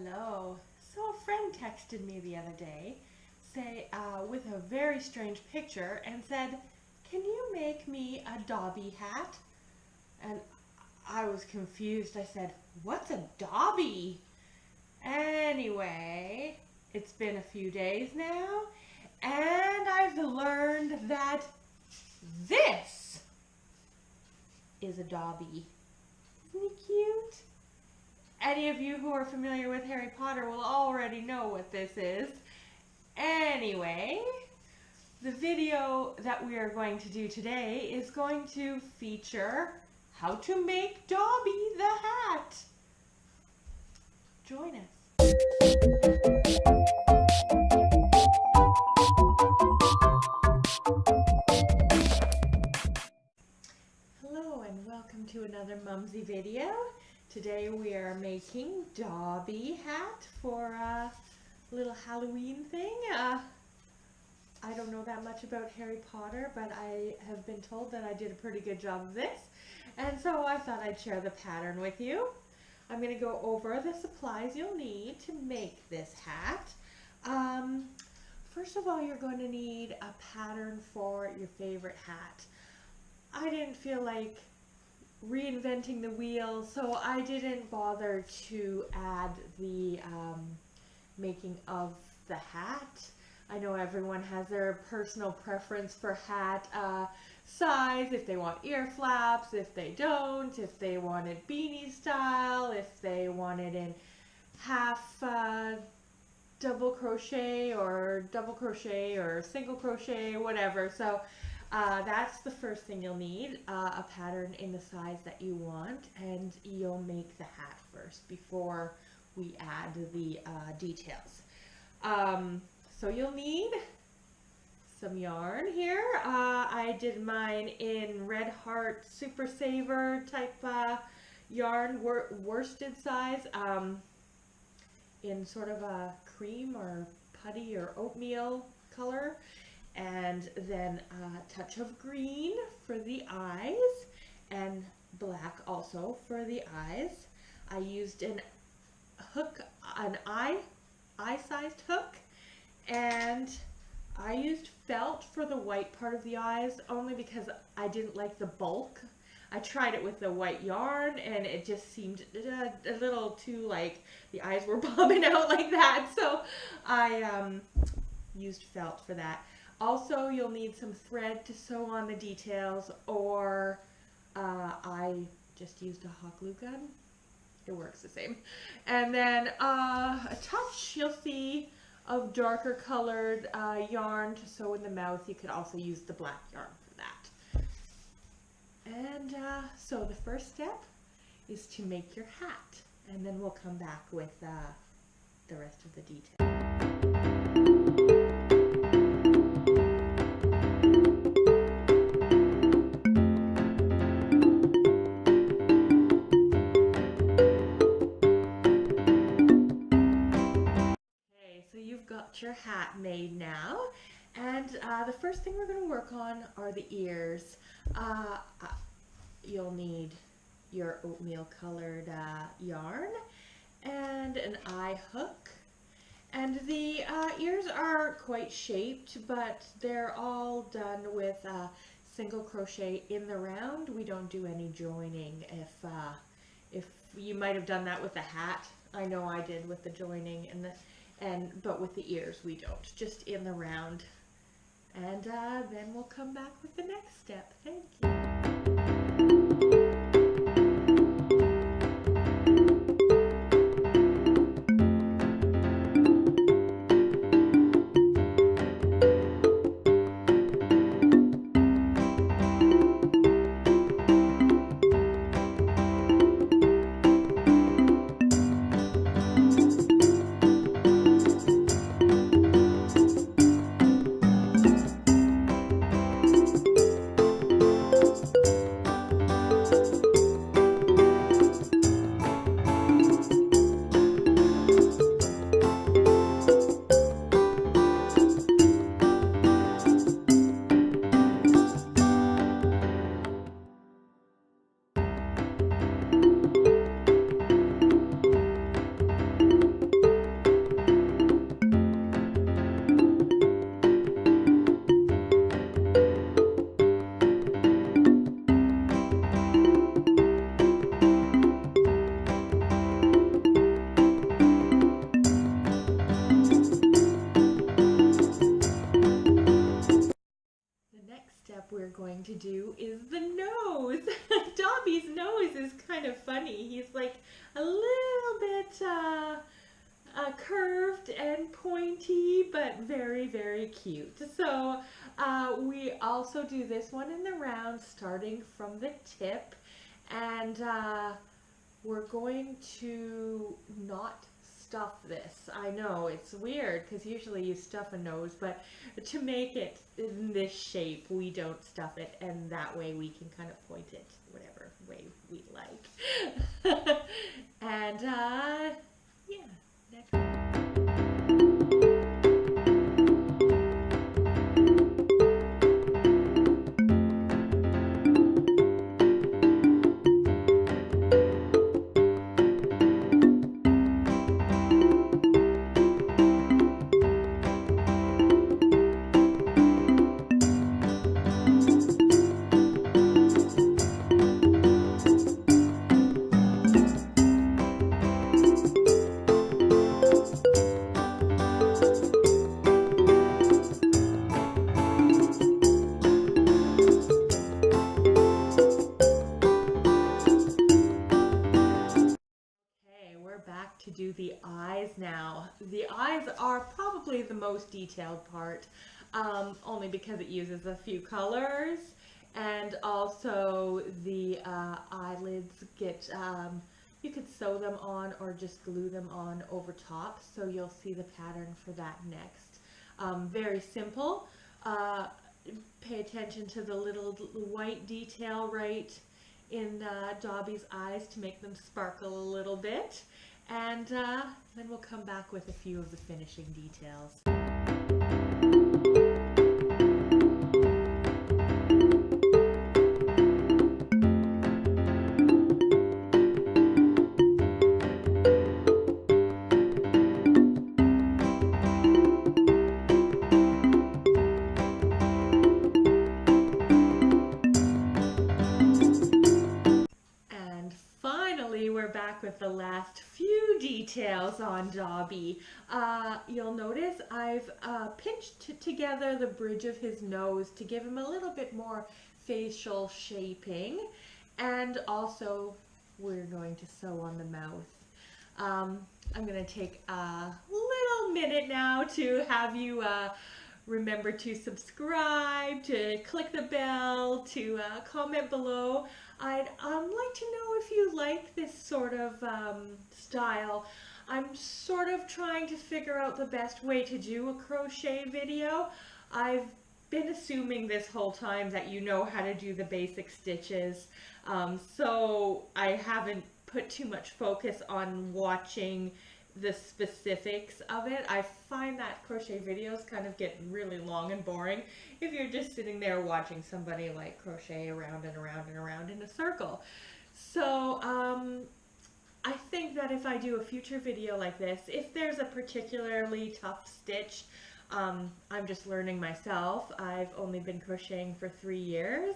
Hello. So a friend texted me the other day, with a very strange picture and said, "Can you make me a Dobby hat?" And I was confused. I said, "What's a Dobby?" Anyway, it's been a few days now, and I've learned that this is a Dobby. Isn't he cute? Any of you who are familiar with Harry Potter will already know what this is. Anyway, the video that we are going to do today is going to feature how to make Dobby the hat. Join us. Hello and welcome to another Mumsy video. Today we are making Dobby hat for a little Halloween thing. I don't know that much about Harry Potter, but I have been told that I did a pretty good job of this, and so I thought I'd share the pattern with you. I'm going to go over the supplies you'll need to make this hat. First of all, you're going to need a pattern for your favorite hat. I didn't feel like reinventing the wheel, so I didn't bother to add the making of the hat. I know everyone has their personal preference for hat size, if they want ear flaps, if they don't, if they want it beanie style, if they want it in half double crochet or single crochet, whatever. So that's the first thing you'll need, a pattern in the size that you want, and you'll make the hat first before we add the details. So you'll need some yarn here. I did mine in Red Heart Super Saver type yarn, worsted size, in sort of a cream or putty or oatmeal color. And then a touch of green for the eyes and black also for the eyes. I used an eye-sized hook, and I used felt for the white part of the eyes only because I didn't like the bulk. I tried it with the white yarn and it just seemed a little too like the eyes were bobbing out like that, so I used felt for that. Also, you'll need some thread to sew on the details, or I just used a hot glue gun. It works the same. And then a touch, you'll see, of darker colored yarn to sew in the mouth. You could also use the black yarn for that. And so the first step is to make your hat, and then we'll come back with the rest of the details. Your hat made now, and the first thing we're going to work on are the ears. You'll need your oatmeal colored yarn and an eye hook, and the ears are quite shaped, but they're all done with single crochet in the round. We don't do any joining. If you might have done that with the hat, I know I did with the joining but with the ears we don't, just in the round. And then we'll come back with the next step. Thank you. do is the nose. Dobby's nose is kind of funny. He's like a little bit curved and pointy, but very, very cute. So we also do this one in the round, starting from the tip, and we're going to not stuff this. I know it's weird because usually you stuff a nose, but to make it in this shape, we don't stuff it, and that way we can kind of point it whatever way we like. And yeah, next. Back to do the eyes now. The eyes are probably the most detailed part, only because it uses a few colors, and also the eyelids get, you could sew them on or just glue them on over top, so you'll see the pattern for that next. Very simple. Pay attention to the little white detail right in Dobby's eyes to make them sparkle a little bit. And then we'll come back with a few of the finishing details. We're back with the last few details on Dobby. You'll notice I've pinched together the bridge of his nose to give him a little bit more facial shaping, and also we're going to sew on the mouth. I'm going to take a little minute now to have you remember to subscribe, to click the bell, to comment below. I'd like to know if you like this sort of style. I'm sort of trying to figure out the best way to do a crochet video. I've been assuming this whole time that you know how to do the basic stitches, so I haven't put too much focus on watching the specifics of it. I find that crochet videos kind of get really long and boring if you're just sitting there watching somebody like crochet around and around and around in a circle. So I think that if I do a future video like this, if there's a particularly tough stitch, I'm just learning myself. I've only been crocheting for 3 years,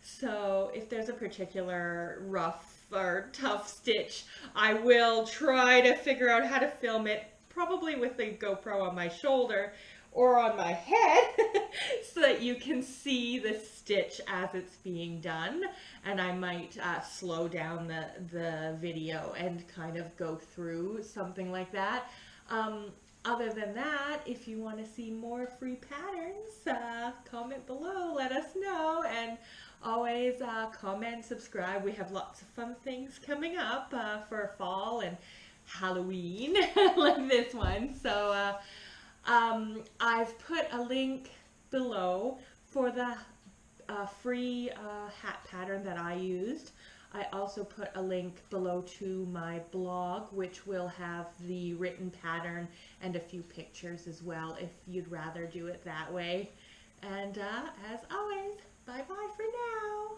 so if there's a particular rough or tough stitch, I will try to figure out how to film it, probably with the GoPro on my shoulder or on my head, so that you can see the stitch as it's being done, and I might slow down the video and kind of go through something like that. Other than that, if you want to see more free patterns, comment below, let us know, and always comment, subscribe. We have lots of fun things coming up for fall and Halloween like this one. So I've put a link below for the free hat pattern that I used. I also put a link below to my blog, which will have the written pattern and a few pictures as well if you'd rather do it that way. And as always, bye-bye for now.